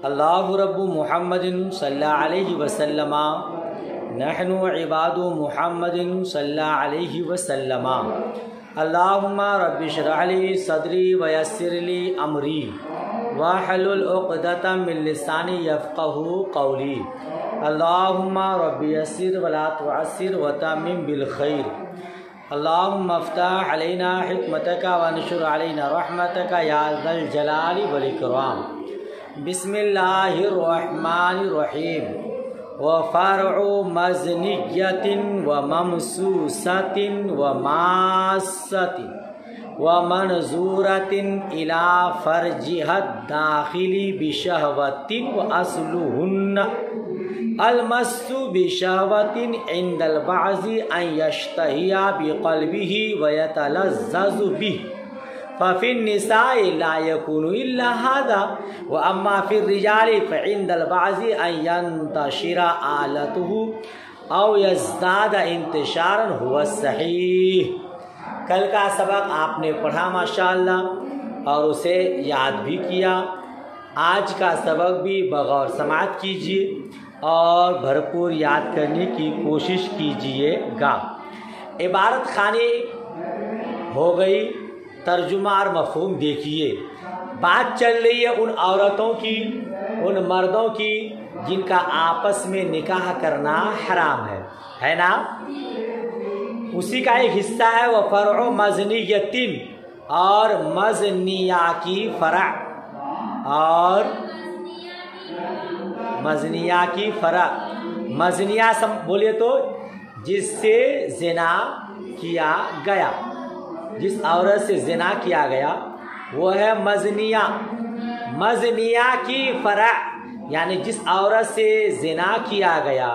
اللہ رب محمد صلی اللہ علیہ وسلم نحن عباد محمد صلی اللہ علیہ وسلم اللہم رب اشرح لی صدری ویسر لی امری واحلل عقدۃ من لسانی یفقہوا قولی اللہم رب یسر ولا تعسر وتمم بالخیر اللہم افتح علینا حکمتک وانشر علینا رحمتک یا ذا الجلال والاکرام۔ بسم اللہ الرحمن الرحیم۔ وفرع مزنیۃ وممسوسۃ وماسۃ ومنظورۃ الی فرجها الداخلی بشہوۃ واصلہن المس بشہوۃ عند البعض ان یشتہی بقلبہ ویتلذذ بہ ففی النساء لا يكون الا هذا واما في الرجال فعند البعض ان ينتشر آلته او يزداد انتشارا هو الصحیح۔ کل کا سبق آپ نے پڑھا ماشاءاللہ اور اسے یاد بھی کیا۔ آج کا سبق بھی بغور سماعت کیجیے اور بھرپور یاد کرنے کی کوشش کیجیے گا۔ عبارت خانی ہو گئی، ترجمہ اور مفہوم دیکھیے۔ بات چل رہی ہے ان عورتوں کی، ان مردوں کی جن کا آپس میں نکاح کرنا حرام ہے نا؟ اسی کا ایک حصہ ہے وہ فرع مزنیۃ، اور مزنیہ کی فرع، اور مزنیہ کی فرع۔ مزنیہ بولے تو جس سے زنا کیا گیا، جس عورت سے زنا کیا گیا وہ ہے مزنیہ۔ مزنیہ کی فرع یعنی جس عورت سے زنا کیا گیا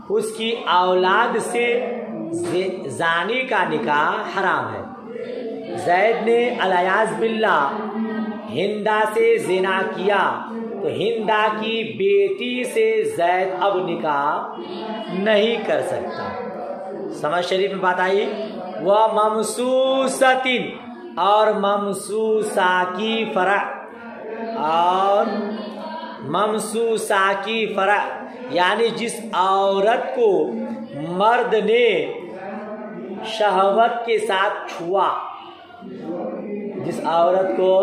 اس کی اولاد سے زانی کا نکاح حرام ہے۔ زید نے علیاذ باللہ ہندا سے زنا کیا تو ہندا کی بیٹی سے زید اب نکاح نہیں کر سکتا۔ سمجھ شریف میں بات آئی؟ وہ ممسوسۃ، اور ممسوسہ کی فرع، اور ممسوسہ کی فرع یعنی جس عورت کو مرد نے شہوت کے ساتھ چھوا، جس عورت کو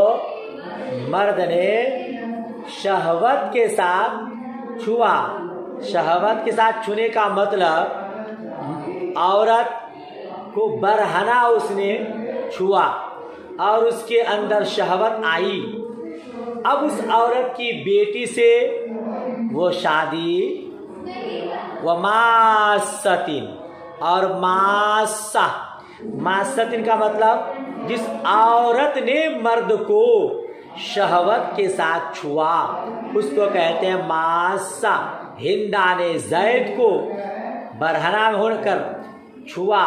مرد نے شہوت کے ساتھ چھوا۔ شہوت کے ساتھ چھونے کا مطلب عورت کو برہنہ اس نے چھوا اور اس کے اندر شہوت آئی، اب اس عورت کی بیٹی سے وہ شادی، وماسۃ، اور ماسۃ کا مطلب جس عورت نے مرد کو شہوت کے ساتھ چھوا اس کو کہتے ہیں ماسہ۔ ہندا نے زید کو برہنہ ہو کر چھوا،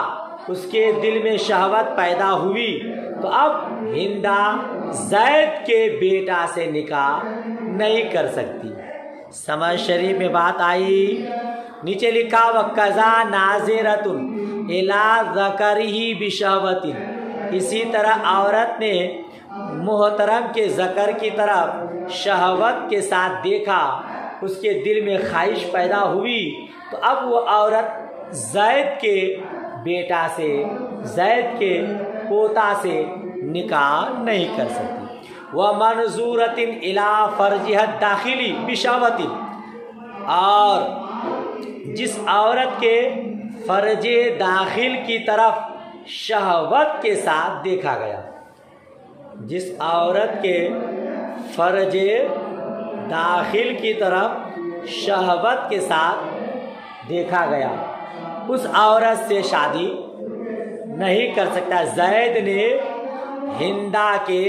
اس کے دل میں شہوت پیدا ہوئی تو اب ہندا زید کے بیٹا سے نکاح نہیں کر سکتی۔ سمجھ شریف میں بات آئی؟ نیچے لکھا وَقَذَا نَاظِرَةٌ إِلَىٰ ذَكَرِهِ بِشَهْوَةٍ، اسی طرح عورت نے محترم کے ذکر کی طرف شہوت کے ساتھ دیکھا، اس کے دل میں خواہش پیدا ہوئی تو اب وہ عورت زید کے بیٹا سے، زید کے پوتا سے نکاح نہیں کر سکتی۔ وَمَنْظُورَةٍ إِلَىٰ فَرْجِهَا الدَّاخِلِ بِشَهْوَةٍ، اور جس عورت کے فرج داخل کی طرف شہوت کے ساتھ دیکھا گیا، جس عورت کے فرج داخل کی طرف شہوت کے ساتھ دیکھا گیا اس عورت سے شادی نہیں کر سکتا۔ زید نے ہندا کے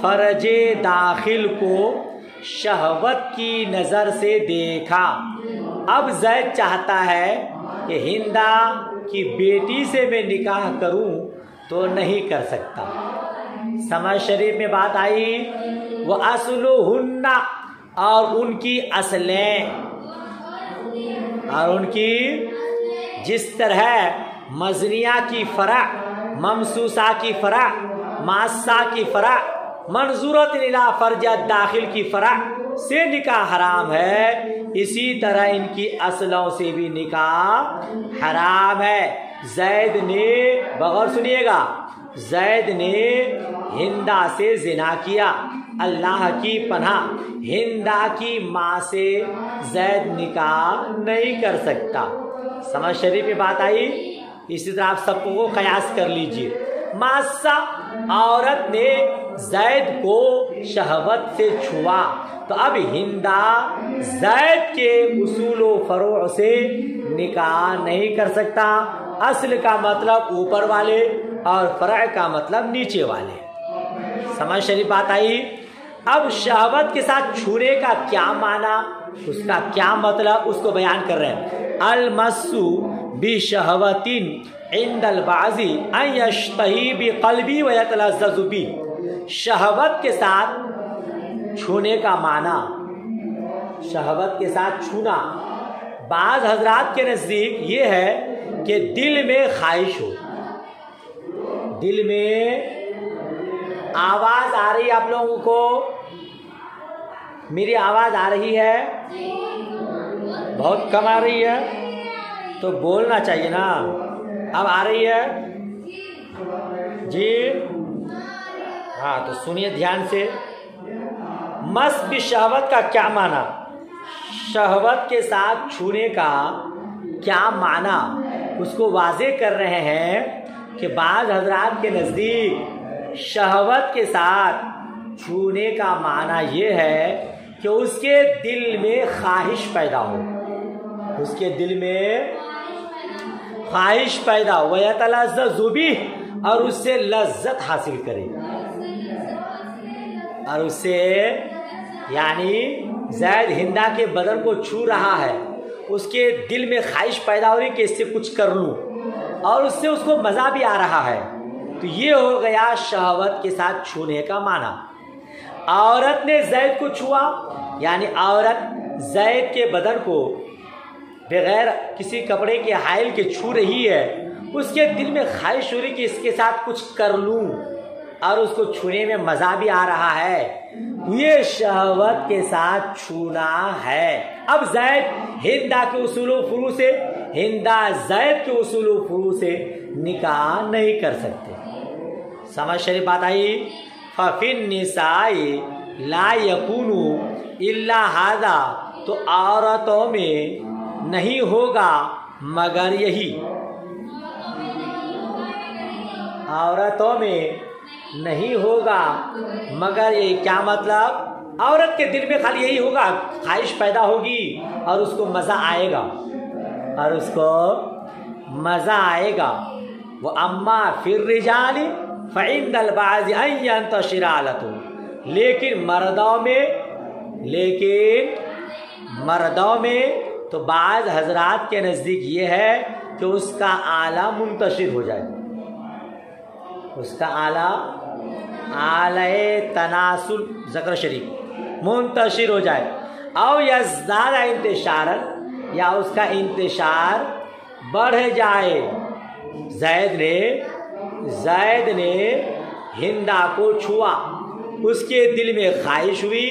فرج داخل کو شہوت کی نظر سے دیکھا، اب زید چاہتا ہے کہ ہندا کی بیٹی سے میں نکاح کروں تو نہیں کر سکتا۔ سمجھ شریف میں بات آئی؟ وَأَصْلُهُنَّ، اور ان کی اصلیں، اور ان کی جس طرح مزنیہ کی فرع، ممسوسہ کی فرع، ماسہ کی فرع منظورت الی فرج داخل کی فرع سے نکاح حرام ہے، اسی طرح ان کی اصلوں سے بھی نکاح حرام ہے۔ زید نے، بغور سنیے گا، زید نے ہندا سے زنا کیا، اللہ کی پناہ ہندا کی ماں سے زید نکاح نہیں کر سکتا۔ سمجھ شریف میں بات آئی؟ اسی طرح آپ سب کو قیاس کر لیجئے۔ ماسا، عورت نے زید کو شہوت سے چھوا، تو اب ہندا زید کے اصول و فروع سے نکاح نہیں کر سکتا۔ اصل کا مطلب اوپر والے اور فرع کا مطلب نیچے والے۔ سمجھ شریف بات آئی؟ اب شہوت کے ساتھ چھونے کا کیا معنی، اس کا کیا مطلب، اس کو بیان کر رہے ہیں۔ المسو بشہوت عند البعض ان یشتہی بقلبی ویتلذذ بی، شہوت کے ساتھ چھونے کا معنی، شہوت کے ساتھ چھونا بعض حضرات کے نزدیک یہ ہے کہ دل میں خواہش ہو، دل میں آواز آ رہی ہے آپ لوگوں کو، میری آواز آ رہی ہے؟ بہت کم آ رہی ہے تو بولنا چاہیے نا۔ اب آ رہی ہے جی؟ ہاں تو سنیے دھیان سے۔ مس بشہوت کا کیا معنی، شہوت کے ساتھ چھونے کا کیا معنی، اس کو واضح کر رہے ہیں کہ بعض حضرات کے نزدیک شہوت کے ساتھ چھونے کا معنی یہ ہے کہ اس کے دل میں خواہش پیدا ہو، اس کے دل میں خواہش پیدا ہو، وَيَتَلَذَّذُ بِهِ، اور اس سے لذت حاصل کرے، اور اس سے یعنی زید ہندا کے بدن کو چھو رہا ہے، اس کے دل میں خواہش پیدا ہو رہی کہ اس سے کچھ کر لوں، اور اس سے اس کو مزہ بھی آ رہا ہے، تو یہ ہو گیا شہوت کے ساتھ چھونے کا معنی۔ عورت نے زید کو چھوا، یعنی عورت زید کے بدن کو بغیر کسی کپڑے کے حائل کے چھو رہی ہے، اس کے دل میں خواہش ہو رہی کہ اس کے ساتھ کچھ کر لوں، اور اس کو چھونے میں مزہ بھی آ رہا ہے، یہ شہوت کے ساتھ چھونا ہے۔ اب زید ہندا کے اصول و فروع سے، ہندا زید کے اصول و فروع سے نکاح نہیں کر سکتے۔ سمجھ شریف بات آئی؟ فَفِي النِّسَاءِ لَا يَكُونُ إِلَّا هَذَا، تو عورتوں میں نہیں ہوگا مگر یہی، عورتوں میں نہیں ہوگا مگر یہی۔ کیا مطلب؟ عورت کے دل میں خالی یہی ہوگا، خواہش پیدا ہوگی اور اس کو مزہ آئے گا، اور اس کو مزہ آئے گا۔ وَأَمَّا فِي الرِّجَالِ فَعِنْدَ الْبَعْضِ أَنْ يَنْتَشِرَ عَلَتُهُ، لیکن مردوں میں تو بعض حضرات کے نزدیک یہ ہے کہ اس کا آلہ منتشر ہو جائے، اس کا آلہ تناسل ذکر شریف منتشر ہو جائے، او یزداد انتشارا، یا اس کا انتشار بڑھ جائے۔ زید نے ہندا کو چھوا، اس کے دل میں خواہش ہوئی،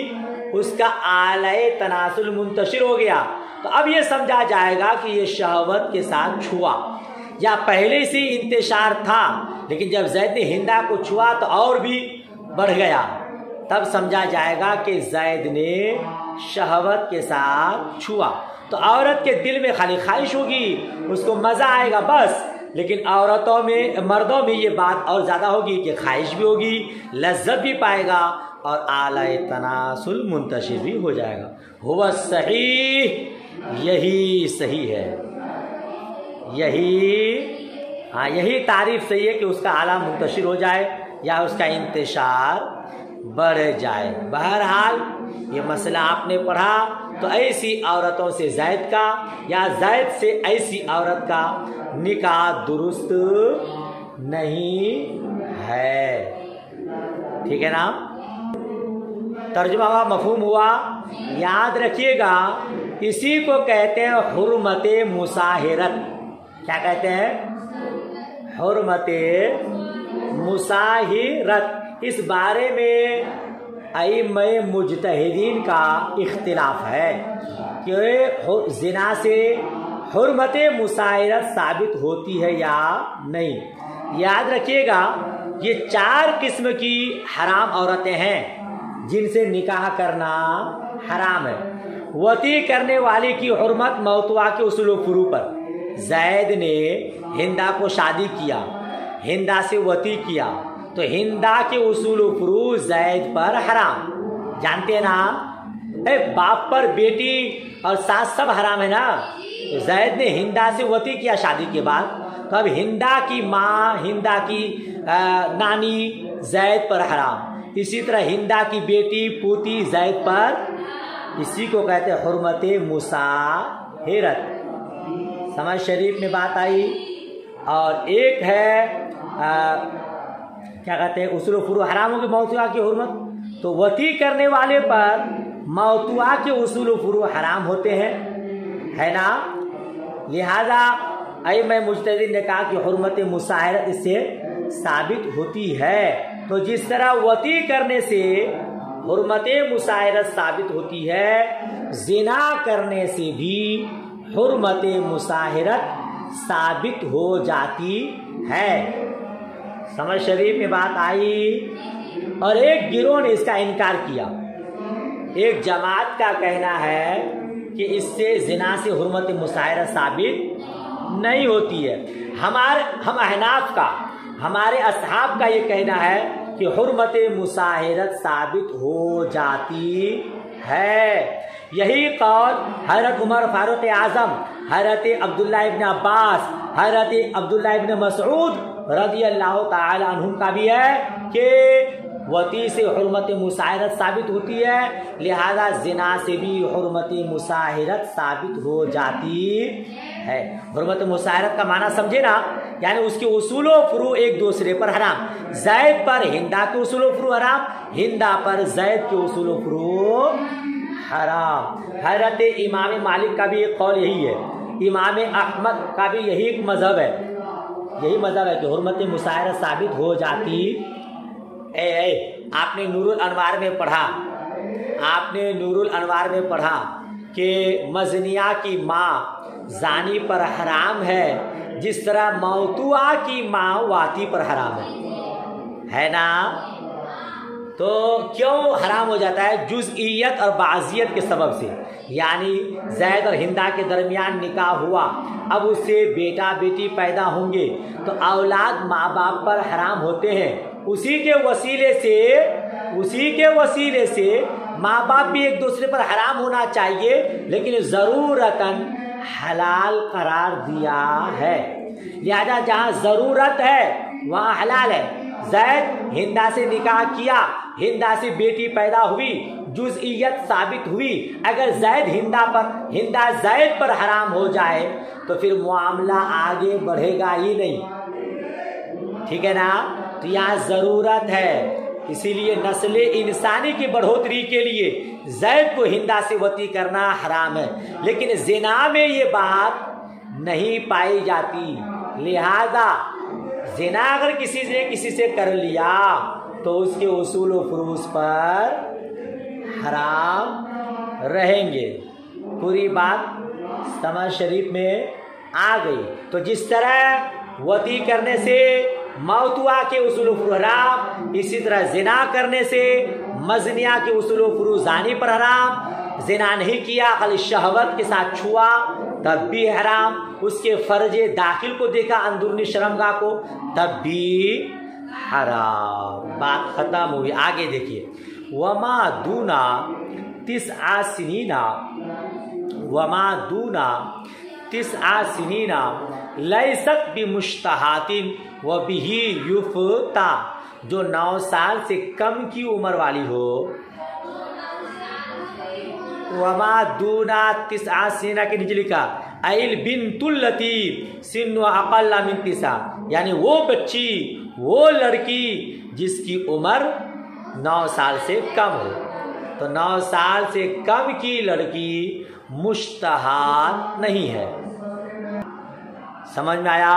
اس کا آلہ تناسل منتشر ہو گیا، تو اب یہ سمجھا جائے گا کہ یہ شہوت کے ساتھ چھوا، یا پہلے سے انتشار تھا لیکن جب زید نے ہندا کو چھوا تو اور بھی بڑھ گیا، تب سمجھا جائے گا کہ زید نے شہوت کے ساتھ چھوا۔ تو عورت کے دل میں خالی خواہش ہوگی، اس کو مزہ آئے گا بس، لیکن مردوں میں یہ بات اور زیادہ ہوگی کہ خواہش بھی ہوگی، لذت بھی پائے گا، اور اعلی تناسل منتشر بھی ہو جائے گا۔ ہوا صحیح، یہی صحیح ہے، یہی تعریف صحیح ہے کہ اس کا اعلیٰ منتشر ہو جائے یا اس کا انتشار بڑھ جائے۔ بہرحال یہ مسئلہ آپ نے پڑھا، تو ایسی عورتوں سے زید کا یا زید سے ایسی عورت کا نکاح درست نہیں ہے، ٹھیک ہے نا؟ ترجمہ ہوا، مفہوم ہوا؟ یاد رکھیے گا، اسی کو کہتے ہیں حرمت مساہرت۔ کیا کہتے ہیں؟ حرمت مساہرت۔ اس بارے میں ائمہ مجتہدین کا اختلاف ہے کہ زنا سے حرمت مساہرت ثابت ہوتی ہے یا نہیں۔ یاد رکھیے گا یہ 4 قسم کی حرام عورتیں ہیں جن سے نکاح کرنا حرام ہے۔ وطی کرنے والی کی حرمت موتوا کے اصول و فروع پر، زید نے ہندا کو شادی کیا، ہندا سے وطی کیا، تو ہندا کے اصول و فروع زید پر حرام، جانتے ہیں نا؟ باپ پر بیٹی اور ساس سب حرام ہے نا۔ زید نے ہندا سے وطی کیا شادی کے بعد، تو اب ہندا کی ماں، ہندا کی نانی زید پر حرام، اسی طرح ہندا کی بیٹی پوتی زید پر، اسی کو کہتے ہیں حرمت مساہرت۔ سمجھ شریف میں بات آئی۔ اور ایک ہے کیا کہتے ہیں اصول و فروع حرام ہوگی موتوا کی حرمت، تو وطی کرنے والے پر موتوا کے اصول و فروع حرام ہوتے ہیں، ہے نا؟ لہذا ائمہ مجتہدین نے کہا کہ حرمت مساہرت اس سے ثابت ہوتی ہے۔ تو جس طرح وطی کرنے سے حرمت مساہرت ثابت ہوتی ہے، زنا کرنے سے بھی حرمت مساہرت ثابت ہو جاتی ہے۔ سمجھ شریف میں بات آئی۔ اور ایک گروہ نے اس کا انکار کیا، ایک جماعت کا کہنا ہے کہ اس سے زنا سے حرمت مساہرت ثابت نہیں ہوتی ہے۔ ہم احناف کا، ہمارے اصحاب کا یہ کہنا ہے کہ حرمت مساہرت ثابت ہو جاتی ہے۔ یہی قول حضرت عمر فاروق اعظم، حضرت عبداللہ ابن عباس، حضرت عبداللہ ابن مسعود رضی اللہ تعالی عنہم کا بھی ہے کہ وطی سے حرمت مساہرت ثابت ہوتی ہے، لہذا زنا سے بھی حرمت مساہرت ثابت ہو جاتی ہے۔ حرمت مساہرت کا معنی سمجھے نا، یعنی اس کے اصول و فروع ایک دوسرے پر حرام، زید پر ہندا کے اصول و فروع حرام، ہندا پر زید کے اصول و فروع حرام۔ حضرت امام مالک کا بھی ایک قول یہی ہے، امام احمد کا بھی یہی ایک مذہب ہے، یہی مذہب ہے کہ حرمت مساہرت ثابت ہو جاتی۔ آپ نے نور الانوار میں پڑھا، آپ نے نور الانوار میں پڑھا کہ مزنیہ کی ماں زانی پر حرام ہے، جس طرح موتوا کی ماں واتی پر حرام ہے نا؟ تو کیوں حرام ہو جاتا ہے؟ جزئیت اور بعضیت کے سبب سے، یعنی زید اور ہندا کے درمیان نکاح ہوا، اب اس سے بیٹا بیٹی پیدا ہوں گے تو اولاد ماں باپ پر حرام ہوتے ہیں، اسی کے وسیلے سے ماں باپ بھی ایک دوسرے پر حرام ہونا چاہیے، لیکن ضرورتاً حلال قرار دیا ہے، لہذا جہاں ضرورت ہے وہاں حلال ہے۔ زید ہندا سے نکاح کیا، ہندا سے بیٹی پیدا ہوئی، جزئیت ثابت ہوئی، اگر ہندا زید پر حرام ہو جائے تو پھر معاملہ آگے بڑھے گا ہی نہیں، ٹھیک ہے نا؟ تو یہاں ضرورت ہے، اسی لیے نسل انسانی کی بڑھوتری کے لیے زید کو ہندا سے وطی کرنا حرام ہے، لیکن زنا میں یہ بات نہیں پائی جاتی، لہذا زنا اگر کسی سے کر لیا تو اس کے اصول و فروع پر حرام رہیں گے۔ پوری بات سمجھ شریف میں آ گئی۔ تو جس طرح وطی کرنے سے موتوا کے اصول و فروع حرام، اسی طرح زنا کرنے سے مزنیہ کے اصول و فروع زانی پر حرام، زنا نہیں کیا خالی شہوت کے ساتھ چھوا تب بھی حرام، اس کے فرج داخل کو دیکھا اندرونی شرمگاہ کو تب بھی حرام۔ بات ختم ہوئی، آگے دیکھیے۔ وما دونا 9 سنین، وما دونا 9 سنین لیست بمشتہات وبہ یفتا، جو 9 سال سے کم کی عمر والی ہو۔ وما دونا 9 سنین کے نیچے لکھا ایل بنت التی سن اقل من 9، یعنی وہ بچی، وہ لڑکی جس کی عمر 9 سال سے کم ہو۔ تو 9 سال سے کم کی لڑکی مشتہات نہیں ہے، سمجھ میں آیا؟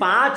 5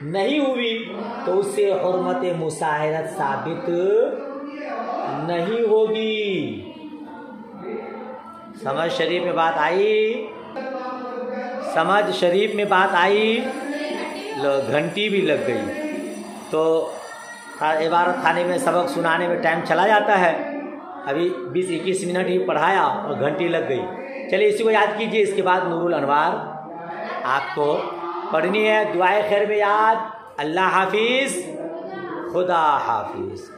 نہیں ہوئی تو اس سے حرمت مساہرت ثابت نہیں ہوگی۔ سمجھ شریف میں بات آئی؟ سمجھ شریف میں بات آئی؟ گھنٹی بھی لگ گئی تو عبارت خانے میں سبق سنانے میں ٹائم چلا جاتا ہے، ابھی 20-21 منٹ ہی پڑھایا اور گھنٹی لگ گئی۔ چلیے اسی کو یاد کیجئے، اس کے بعد نور الانوار آپ کو پڑھنی ہے۔ دعائے خیر میں یاد۔ اللہ حافظ، خدا حافظ۔